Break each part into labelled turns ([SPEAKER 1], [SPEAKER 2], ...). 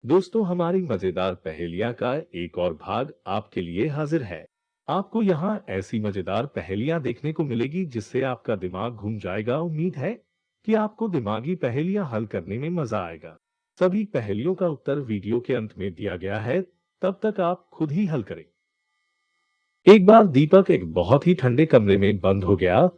[SPEAKER 1] दोस्तों, हमारी मजेदार पहेलियां का एक और भाग आपके लिए हाजिर है। आपको यहाँ ऐसी मजेदार पहेलियां देखने को मिलेगी जिससे आपका दिमाग घूम जाएगा। उम्मीद है कि आपको दिमागी पहेलियां हल करने में मजा आएगा। सभी पहेलियों का उत्तर वीडियो के अंत में दिया गया है, तब तक आप खुद ही हल करें। एक बार दीपक एक बहुत ही ठंडे कमरे में बंद हो गया,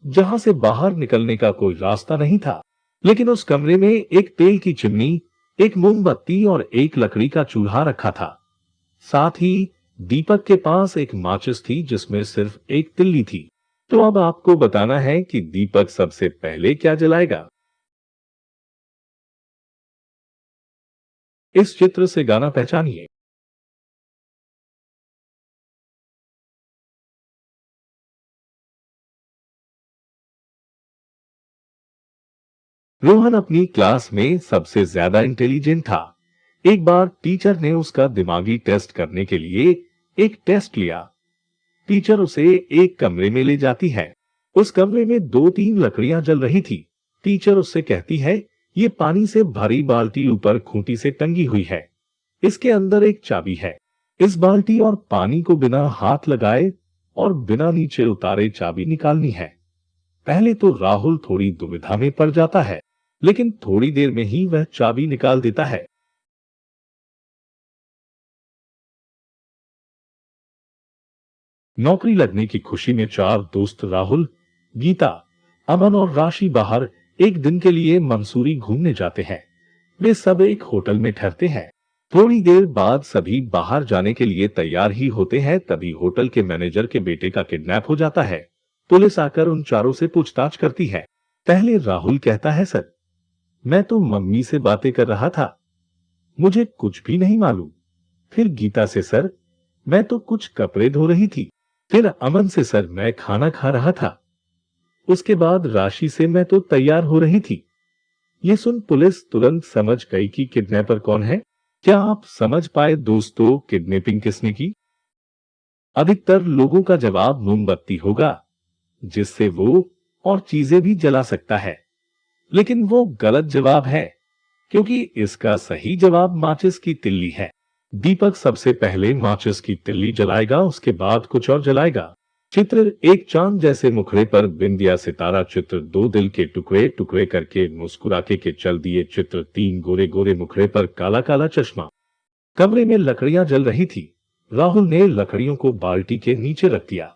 [SPEAKER 1] जहां से बाहर निकलने का कोई रास्ता नहीं था। लेकिन उस कमरे में एक तेल की चिमनी, एक मोमबत्ती और एक लकड़ी का चूल्हा रखा था। साथ ही दीपक के पास एक माचिस थी जिसमें सिर्फ एक तिल्ली थी। तो अब आपको बताना है कि दीपक सबसे पहले क्या जलाएगा। इस चित्र से गाना पहचानिए। रोहन अपनी क्लास में सबसे ज्यादा इंटेलिजेंट था। एक बार टीचर ने उसका दिमागी टेस्ट करने के लिए एक टेस्ट लिया। टीचर उसे एक कमरे में ले जाती है। उस कमरे में दो तीन लकड़ियां जल रही थी। टीचर उससे कहती है, ये पानी से भरी बाल्टी ऊपर खूंटी से टंगी हुई है। इसके अंदर एक चाबी है। इस बाल्टी और पानी को बिना हाथ लगाए और बिना नीचे उतारे चाबी निकालनी है। पहले तो राहुल थोड़ी दुविधा में पड़ जाता है, लेकिन थोड़ी देर में ही वह चाबी निकाल देता है। नौकरी लगने की खुशी में चार दोस्त राहुल, गीता, अमन और राशि बाहर एक दिन के लिए मंसूरी घूमने जाते हैं। वे सब एक होटल में ठहरते हैं। थोड़ी देर बाद सभी बाहर जाने के लिए तैयार ही होते हैं, तभी होटल के मैनेजर के बेटे का किडनैप हो जाता है। पुलिस आकर उन चारों से पूछताछ करती है। पहले राहुल कहता है, सर, मैं तो मम्मी से बातें कर रहा था, मुझे कुछ भी नहीं मालूम। फिर गीता से, सर, मैं तो कुछ कपड़े धो रही थी। फिर अमन से, सर, मैं खाना खा रहा था। उसके बाद राशि से, मैं तो तैयार हो रही थी। ये सुन पुलिस तुरंत समझ गई कि किडनैपर कौन है। क्या आप समझ पाए दोस्तों, किडनैपिंग किसने की? अधिकतर लोगों का जवाब मोमबत्ती होगा, जिससे वो और चीजें भी जला सकता है। लेकिन वो गलत जवाब है, क्योंकि इसका सही जवाब माचिस की तिल्ली है। दीपक सबसे पहले माचिस की तिल्ली जलाएगा, उसके बाद कुछ और जलाएगा। चित्र एक चांद जैसे मुखड़े पर बिंदिया सितारा। चित्र दो दिल के टुकड़े टुकड़े करके मुस्कुरा के चल दिए। चित्र तीन गोरे गोरे मुखड़े पर काला काला चश्मा। कमरे में लकड़ियां जल रही थी। राहुल ने लकड़ियों को बाल्टी के नीचे रख दिया,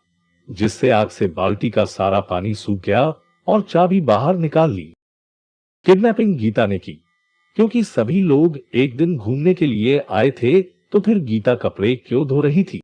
[SPEAKER 1] जिससे आग से बाल्टी का सारा पानी सूख गया और चाबी बाहर निकाल ली। किडनैपिंग गीता ने की, क्योंकि सभी लोग एक दिन घूमने के लिए आए थे, तो फिर गीता कपड़े क्यों धो रही थी?